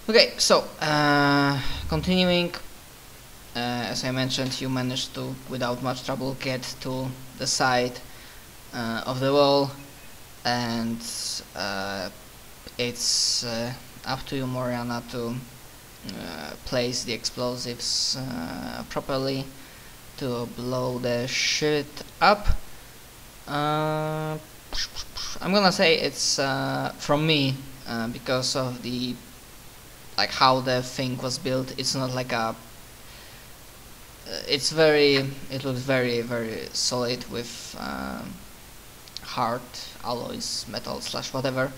Okay, so continuing, as I mentioned, you managed to, without much trouble, get to the side of the wall, and it's up to you, Moriana, to place the explosives properly to blow the shit up. I'm gonna say it's from me because of the how the thing was built. It's not like a it looks very solid with hard alloys, metal slash whatever.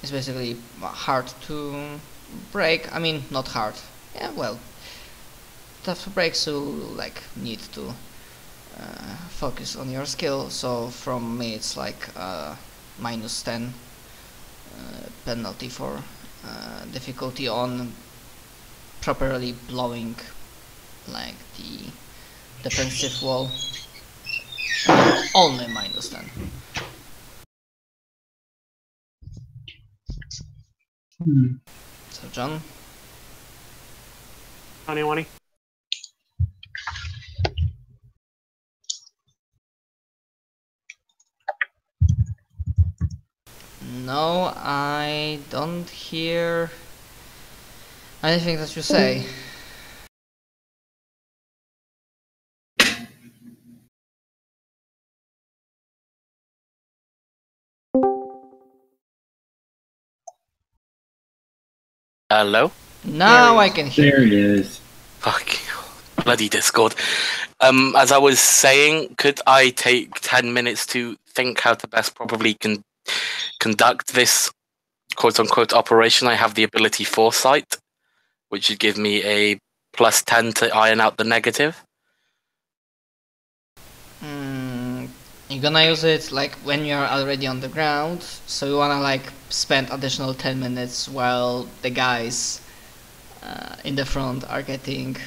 It's basically hard to break. I mean, not hard. Yeah, well, tough to break, so need to focus on your skill. So from me it's like -10 penalty for difficulty on properly blowing the defensive wall. Only -10. So John, 20. no, I don't hear anything that you say. Hello? Now I can hear. There it is. Fuck. Bloody Discord. As I was saying, could I take 10 minutes to think how to best probably conduct this quote-unquote operation? I have the ability Foresight, which would give me a +10 to iron out the negative. You're gonna use it when you're already on the ground, so you wanna spend additional 10 minutes while the guys in the front are getting...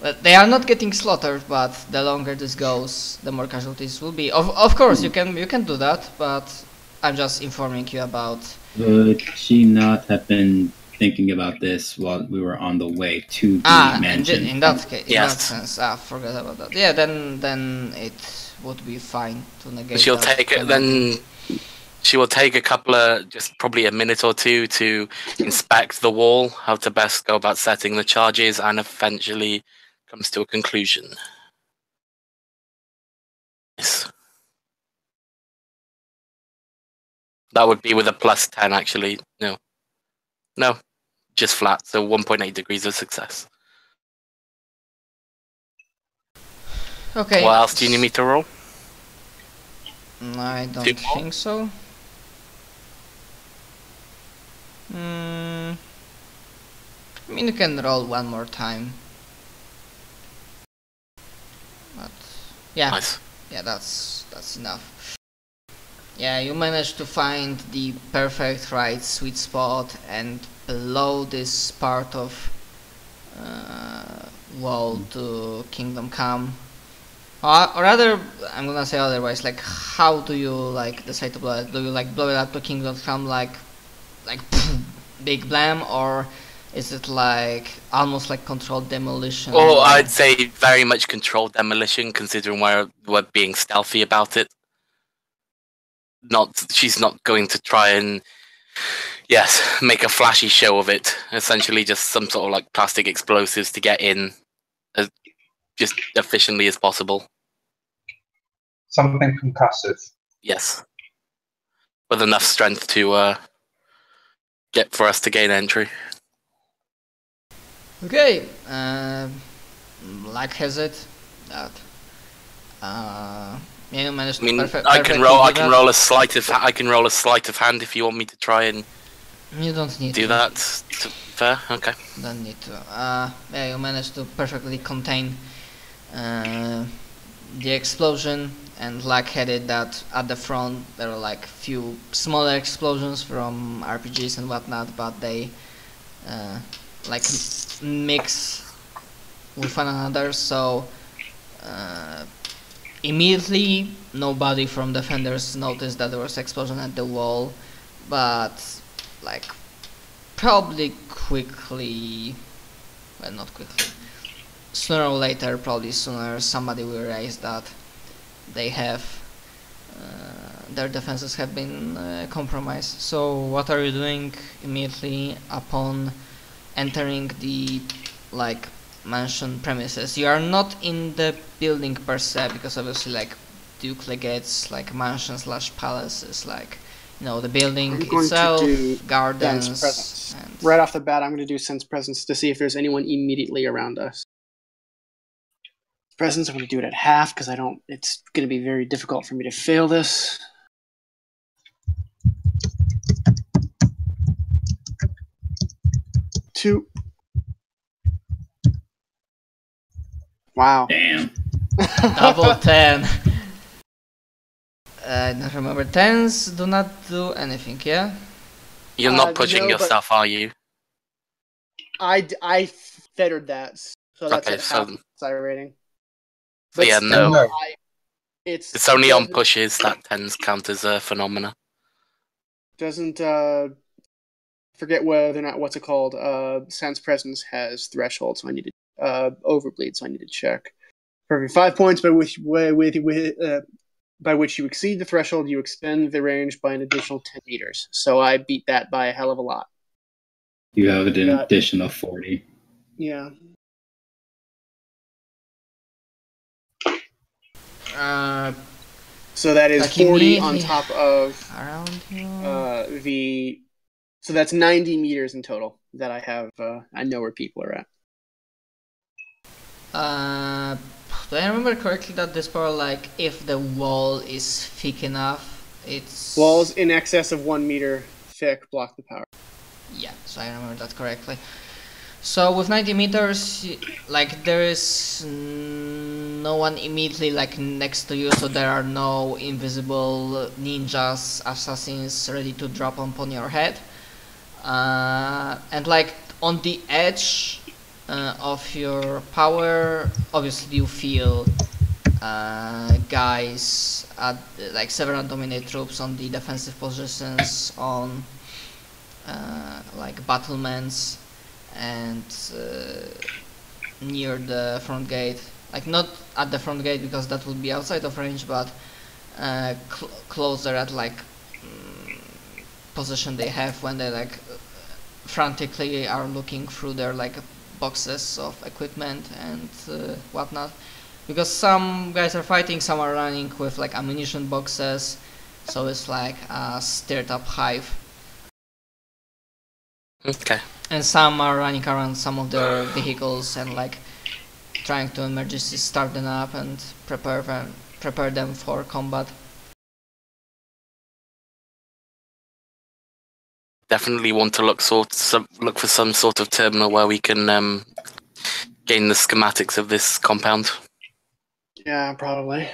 Well, they are not getting slaughtered, but the longer this goes, the more casualties will be. Of course, you can do that, but I'm just informing you about... Could she not have been thinking about this while we were on the way to the mansion? In that case, yes. In that sense, forgot about that. Yeah, then it would be fine to negate. She'll take it. Then she will take a couple of, just probably a minute or two to inspect the wall, how to best go about setting the charges, and eventually comes to a conclusion. Yes. That would be with a +10, actually. No, just flat. So 1.8 degrees of success. Okay. What else do you need me to roll? I don't think so. I mean, you can roll one more time. But yeah, Nice. Yeah, that's enough. Yeah, you managed to find the perfect right sweet spot and blow this part of wall to Kingdom Come. Or rather, I'm gonna say otherwise. How do you decide to blow it? Do you blow it up to Kingdom Come like big blam, or is it almost controlled demolition? Oh, I'd say very much controlled demolition, considering we're being stealthy about it. She's not going to try and make a flashy show of it. Essentially, just some sort of plastic explosives to get in as just efficiently as possible. Something concussive. Yes, with enough strength to get for us to gain entry. Okay, Black has it. That you managed to I can roll a sleight of hand if you want me to try and. You don't need do to. That. Fair, okay. Don't need to. Yeah, you managed to perfectly contain the explosion, and Black had it that at the front there were few smaller explosions from RPGs and whatnot, but they mix with one another, so immediately nobody from Defenders noticed that there was explosion at the wall, but probably quickly, well, not quickly, sooner or later, probably sooner, somebody will raise that they have their defenses have been compromised. So what are you doing immediately upon entering the like mansion premises? You are not in the building per se, because obviously like Duke Legate's like mansion slash palace is like, you know, the building itself, gardens. And right off the bat, I'm going to do sense presence to see if there's anyone immediately around us. Presence, I'm going to do it at half because it's going to be very difficult for me to fail this. Two. Wow. Damn. Double 10. I don't remember. 10s do not do anything, yeah? You're not pushing yourself, are you? I fettered that, so that's okay, a half side rating. But yeah, no. It's only on pushes that 10s count as a phenomena. Doesn't forget whether or not what's it called? Sense presence has threshold, so I need to overbleed, so I need to check. For every 5 points by which you exceed the threshold, you extend the range by an additional 10 meters. So I beat that by a hell of a lot. You have an additional 40. Yeah. So that is 40 on top of the. So that's 90 meters in total that I have. I know where people are at. Do I remember correctly that this power, like, if the wall is thick enough, it's... Walls in excess of 1 meter thick block the power. Yeah, so I remember that correctly. So with 90 meters, like, there is no one immediately, like, next to you, so there are no invisible ninjas, assassins ready to drop upon your head. And, like, on the edge of your power, obviously you feel guys at like several dominate troops on the defensive positions, on like battlements and near the front gate, like not at the front gate because that would be outside of range, but closer at like position they have when they like frantically are looking through their like boxes of equipment and whatnot, because some guys are fighting, some are running with like ammunition boxes, so it's like a stirred up hive. Okay. And some are running around some of their vehicles and like trying to emergency start them up and prepare them for combat. Definitely want to look for some sort of terminal where we can gain the schematics of this compound. Yeah, probably.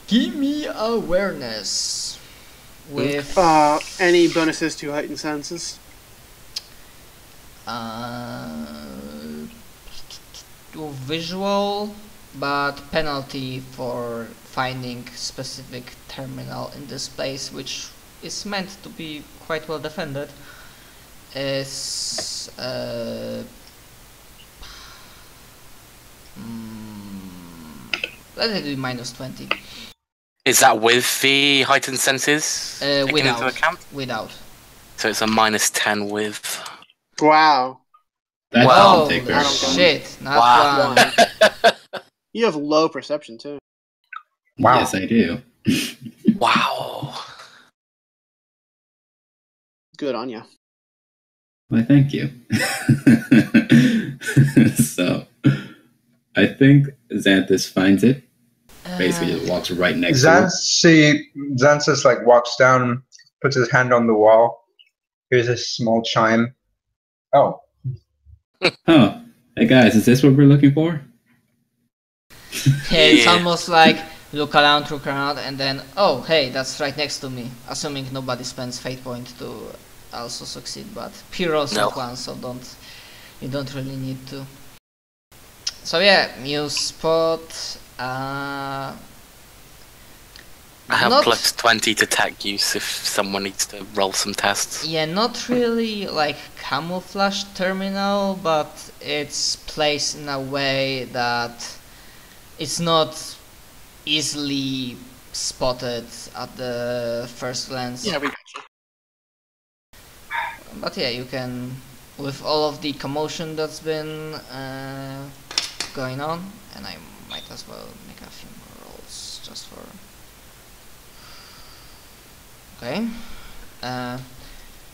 Give me awareness with any bonuses to heightened senses. Visual, but penalty for finding specific terminal in this place, which is meant to be quite well defended, is let it be -20. Is that with the heightened senses taken into account? Without. So it's a -10 with. Wow. That wow. Take her. Shit, not wow. one. You have low perception too. Wow. Yes, I do. Wow. Good on you. Why, thank you. So, I think Xanthus finds it. Basically, just walks right next to it. Xanthus like walks down, puts his hand on the wall. Here's a small chime. Oh. Oh, hey guys, is this what we're looking for? Yeah, it's almost like look around, and then, oh, hey, that's right next to me. Assuming nobody spends fate point to also succeed, but Pyro's not one, so you don't really need to. So yeah, you spot. I have Not- plus 20 to tech use if someone needs to roll some tests. Yeah, not really like camouflage terminal, but it's placed in a way that it's not easily spotted at the first glance. Yeah, we got you. But yeah, you can, with all of the commotion that's been going on, and I might as well make a few more rolls just for... Okay.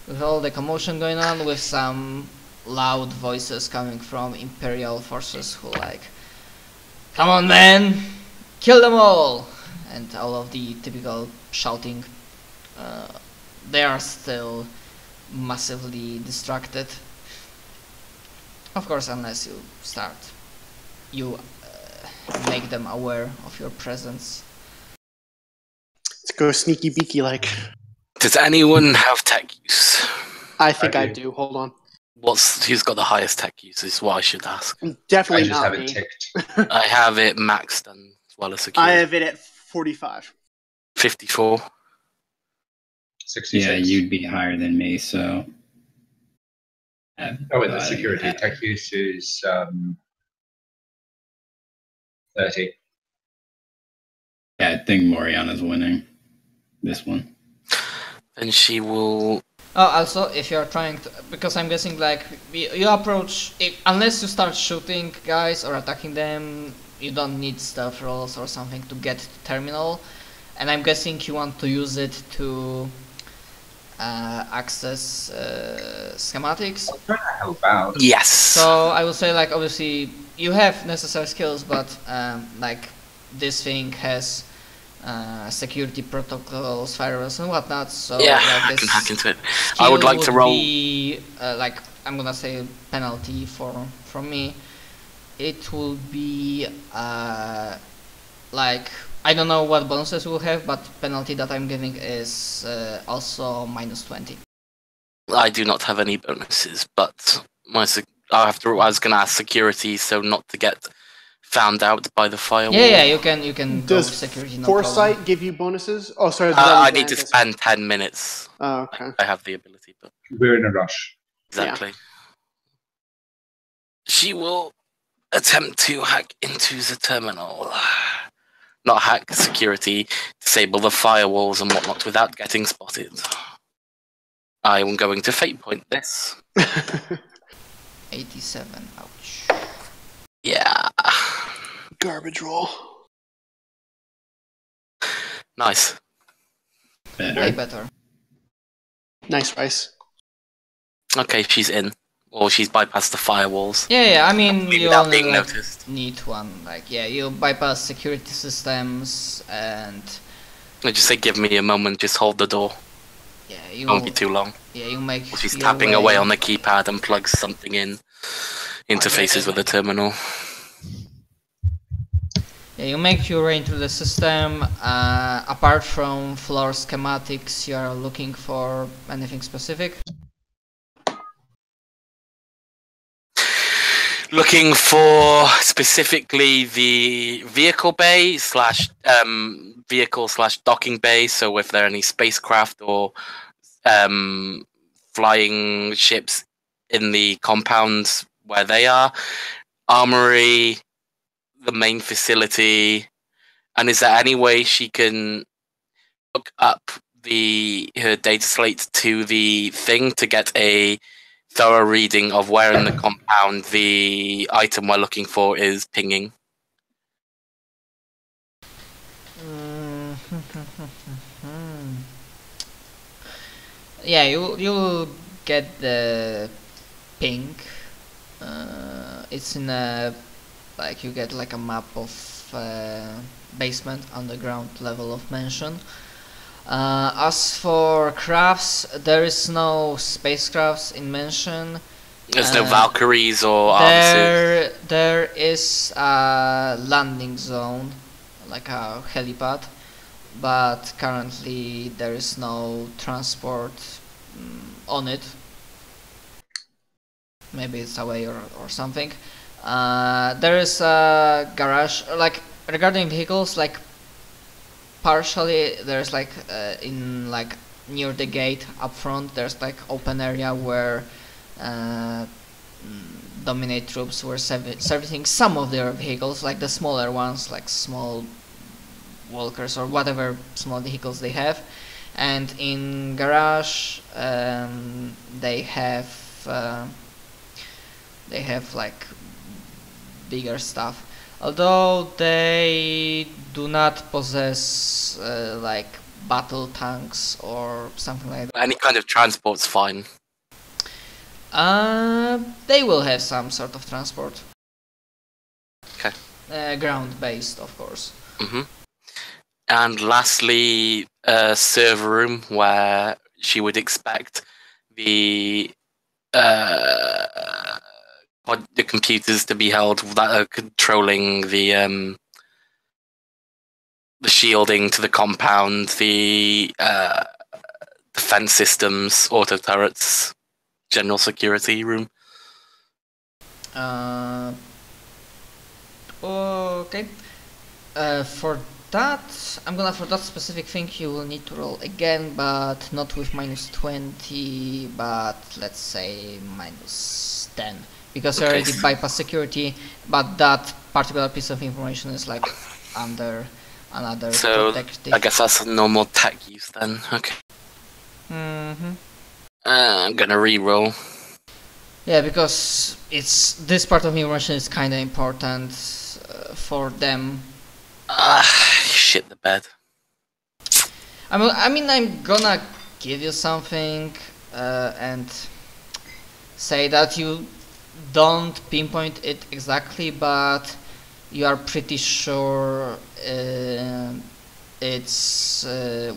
With all the commotion going on, with some loud voices coming from Imperial forces who like, come on man, kill them all! And all of the typical shouting, they are still massively distracted. Of course, unless you start, you make them aware of your presence. Let's go sneaky beaky like. Does anyone have tech use? I think I I do. do. Hold on. Who's got the highest tech use is what I should ask. I Definitely just not have it me. ticked. I have it maxed and as well as secure. I have it at 45. 54. 66. Yeah, you'd be higher than me, so. Oh, wait, the security tech use is 30. Yeah, I think Moriana's winning this one. Then she will. Oh, also, if you're trying to, because I'm guessing like you approach, unless you start shooting guys or attacking them, you don't need stealth rolls or something to get to terminal, and I'm guessing you want to use it to access schematics. I'm trying to help out. Yes. So I would say like obviously you have necessary skills, but like this thing has security protocols, firewalls and whatnot, so yeah, like I can hack into it. skill I would like to roll. be, like I'm gonna say penalty from me. It will be like I don't know what bonuses we'll have, but penalty that I'm giving is also minus 20. I do not have any bonuses, but I was gonna ask security, so not to get found out by the firewall. Yeah, you can go with Does security. No Foresight problem. give you bonuses? Oh, sorry. I need to spend 10 minutes. Oh, okay. I have the ability, but We're in a rush. exactly. She will attempt to hack into the terminal. Not hack, security, disable the firewalls and whatnot without getting spotted. I am going to fate point this. 87. Ouch. Yeah. Garbage roll. Nice. Way better. Nice rice. Okay, she's in. Or she's bypassed the firewalls. Yeah, I mean you Without only being like, noticed. need one. Like you bypass security systems and I just say, give me a moment, just hold the door. yeah, you Won't be too long. yeah you make. She's your tapping way. away on the keypad and plugs something in. Interfaces with the terminal. Yeah, you make your way into the system. Apart from floor schematics, you are looking for anything specific? Looking for specifically the vehicle bay slash docking bay. So if there are any spacecraft or flying ships in the compounds where they are, armory, the main facility, and is there any way she can look up her data slate to the thing to get a thorough reading of where in the compound the item we're looking for is pinging? Yeah, you'll get the ping. It's in a like you get like a map of basement, underground level of mansion. As for crafts, there is no spacecrafts in mansion. There's no Valkyries or Arvises. There is a landing zone, like a helipad, but currently there is no transport on it. Maybe it's away or something. There is a garage. Like regarding vehicles, like partially there's like in like near the gate up front there's like open area where dominate troops were servicing some of their vehicles, like the smaller ones, like small walkers or whatever small vehicles they have. And in garage they have like bigger stuff, although they do not possess like battle tanks or something like that. Any kind of transport's fine. They will have some sort of transport. Okay. Ground based, of course. Mm-hmm. And lastly, a server room where she would expect the computers to be held that are controlling the shielding to the compound, the defense systems, auto turrets, general security room. Okay. For that specific thing, you will need to roll again, but not with -20, but let's say -10, because you already bypass security. But that particular piece of information is like under another protective. I guess that's a normal tech use then. Okay. I'm gonna re-roll. Yeah, because this part of information is kind of important for them. Shit the bed. I mean, I'm gonna give you something and say that you don't pinpoint it exactly, but you are pretty sure it's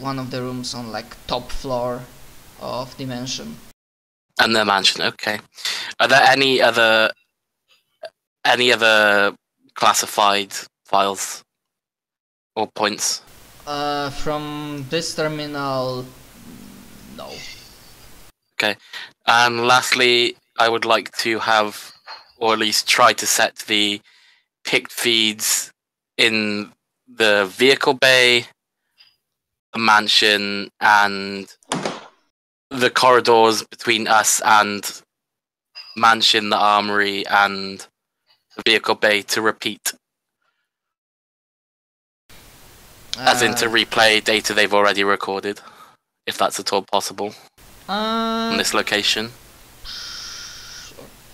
one of the rooms on like top floor of the mansion. And the mansion, okay. Are there any other classified files or points? From this terminal, no. Okay. And lastly, I would like to have, or at least try to set the picked feeds in the vehicle bay, the mansion, and the corridors between us and mansion, the armory, and the vehicle bay to repeat. As in to replay data they've already recorded, if that's at all possible, on this location.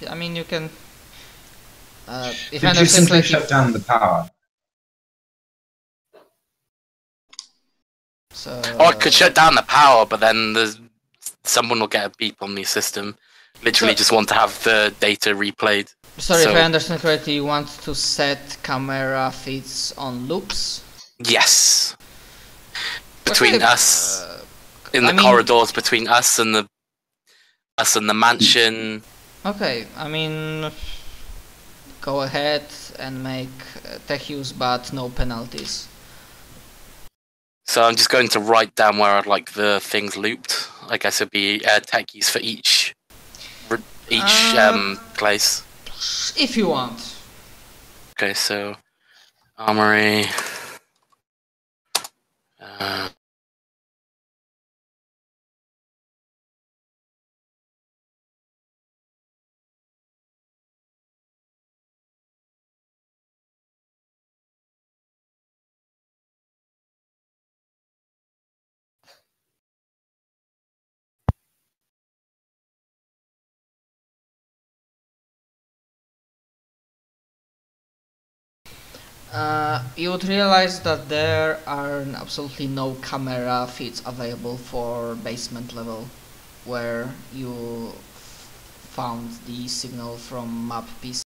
I mean, you can... if Did you simply shut down the power? So, or I could shut down the power, but then someone will get a beep on the system. Literally just want to have the data replayed. Sorry, if I understand correctly, you want to set camera feeds on loops? Yes. Between us, in the corridors between us and the mansion. Okay, I mean, go ahead and make tech use, but no penalties. So I'm just going to write down where I'd like the things looped. I guess it'd be tech use for each place. If you want. Okay, so armory. You would realize that there are absolutely no camera feeds available for basement level, where you found the signal from map piece.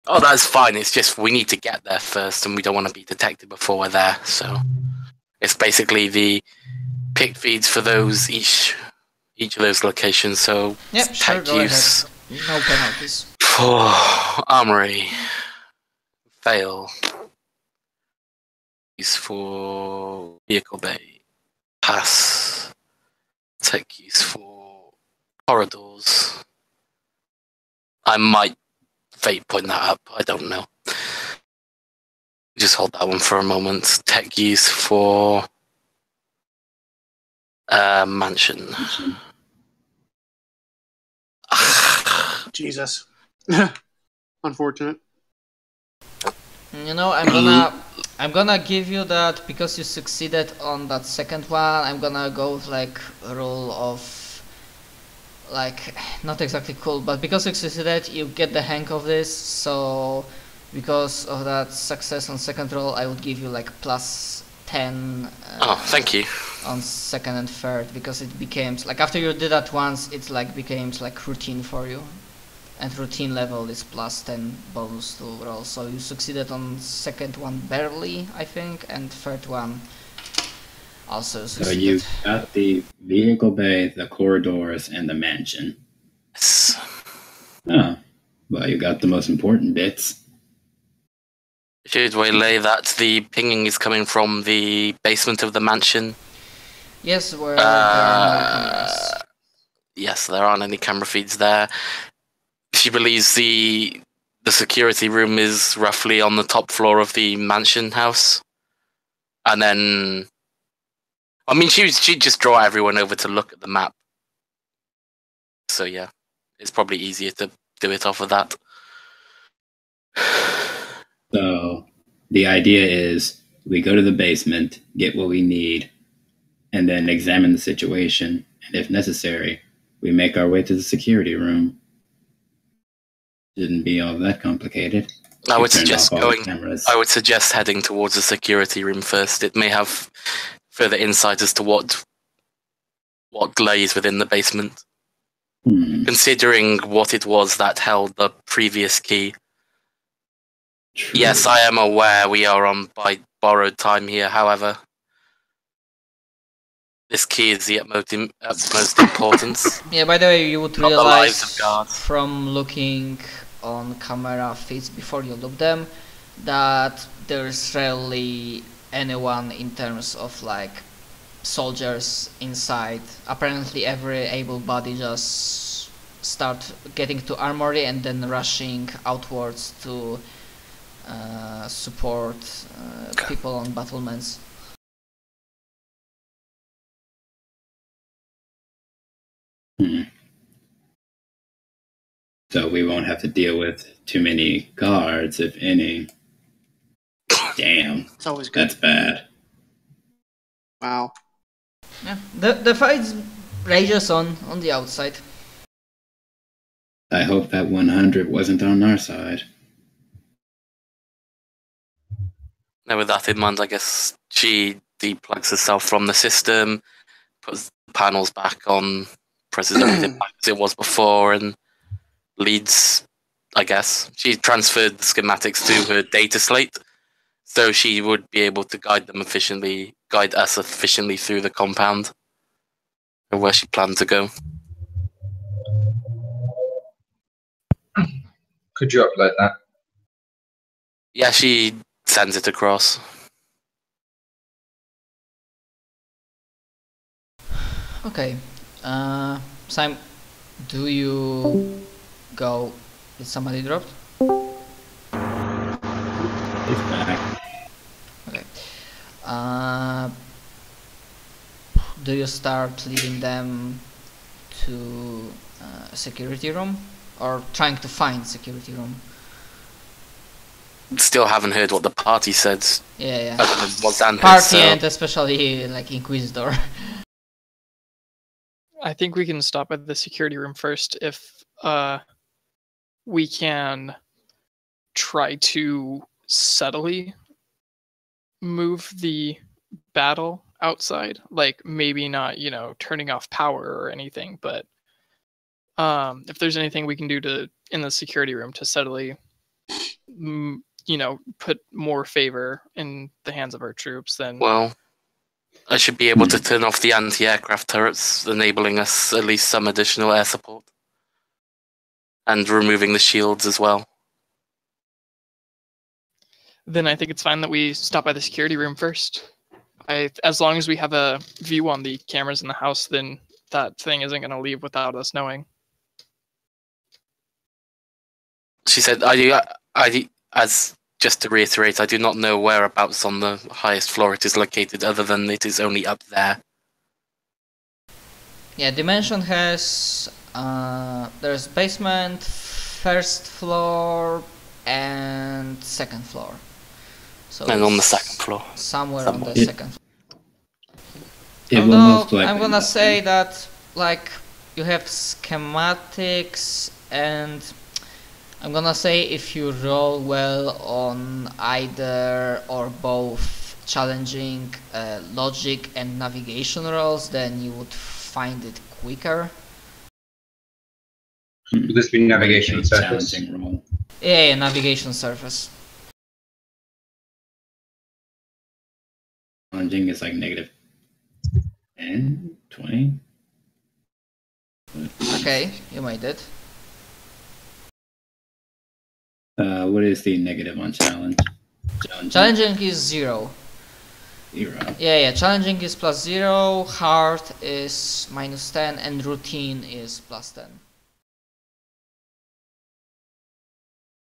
Oh, that's fine. It's just we need to get there first, and we don't want to be detected before we're there. So it's basically the picked feeds for those each of those locations. So yep, tech sure, use. No penalties. For armory, fail. Use for vehicle bay, pass. Tech use for corridors. I might fate point that up. I don't know. Just hold that one for a moment. Tech use for mansion. Jesus. Unfortunate. You know, I'm gonna give you that because you succeeded on that second one. I'm gonna go with like a rule of like not exactly cool, but because you succeeded, you get the hang of this. So because of that success on second roll, I would give you like plus 10. Oh, thank you. On second and third, because it became like after you did that once, it like became like routine for you, and routine level is plus 10 bonus to roll. So you succeeded on second one barely, I think, and third one also succeeded. So you got the vehicle bay, the corridors, and the mansion. Yes. Oh, well, you got the most important bits. Should we lay that the pinging is coming from the basement of the mansion? Yes, where there are no cameras. Yes, there aren't any camera feeds there. She believes the security room is roughly on the top floor of the mansion house. And then, I mean, she'd just draw everyone over to look at the map. So yeah, it's probably easier to do it off of that. So the idea is we go to the basement, get what we need, and then examine the situation. And if necessary, we make our way to the security room. Shouldn't be all that complicated. I would suggest heading towards the security room first. It may have further insight as to what lays within the basement. Considering what it was that held the previous key. True. Yes, I am aware we are on by borrowed time here, however. This key is the utmost importance. Yeah, by the way, you would realize from looking on camera feeds before you look them that there's rarely anyone in terms of like soldiers inside. Apparently every able body just start getting to armory and then rushing outwards to support people on battlements. So we won't have to deal with too many guards, if any. Damn. It's always good. That's bad. Wow. Yeah, the fight rages on the outside. I hope that 100 wasn't on our side. Now with that in mind, I guess she deplugs herself from the system, puts the panels back on, presses everything back as it was before, and leads, I guess. She transferred the schematics to her data slate, so she would be able to guide us efficiently through the compound and where she planned to go. Could you upload that? Yeah, she sends it across. Okay. Sam, do you go? Did somebody dropped? It's back. Okay. Do you start leading them to a security room, or trying to find security room? Still haven't heard what the party said. Yeah. Party and especially like Inquisitor. I think we can stop at the security room first if we can try to subtly move the battle outside. Like maybe not, turning off power or anything, but if there's anything we can do in the security room to subtly put more favor in the hands of our troops, then... Well, I should be able to turn off the anti-aircraft turrets, enabling us at least some additional air support. And removing the shields as well. Then I think it's fine that we stop by the security room first. As long as we have a view on the cameras in the house, then that thing isn't going to leave without us knowing. She said, as just to reiterate, I do not know whereabouts on the highest floor it is located, other than it is only up there. Yeah, Dimension has there's basement, first floor, and second floor. So And on the it's second floor. somewhere on the It- second floor. It will Although most likely I'm gonna not say be. that like you have schematics, and I'm gonna say if you roll well on either or both challenging logic and navigation rolls, then you would find it quicker. Would this be navigation Very surface? challenging role. Yeah, navigation surface. Challenging is like negative 10, 20. Okay, you made it. What is the negative on challenge? Challenging is 0. 0. Yeah, challenging is +0, hard is -10, and routine is +10.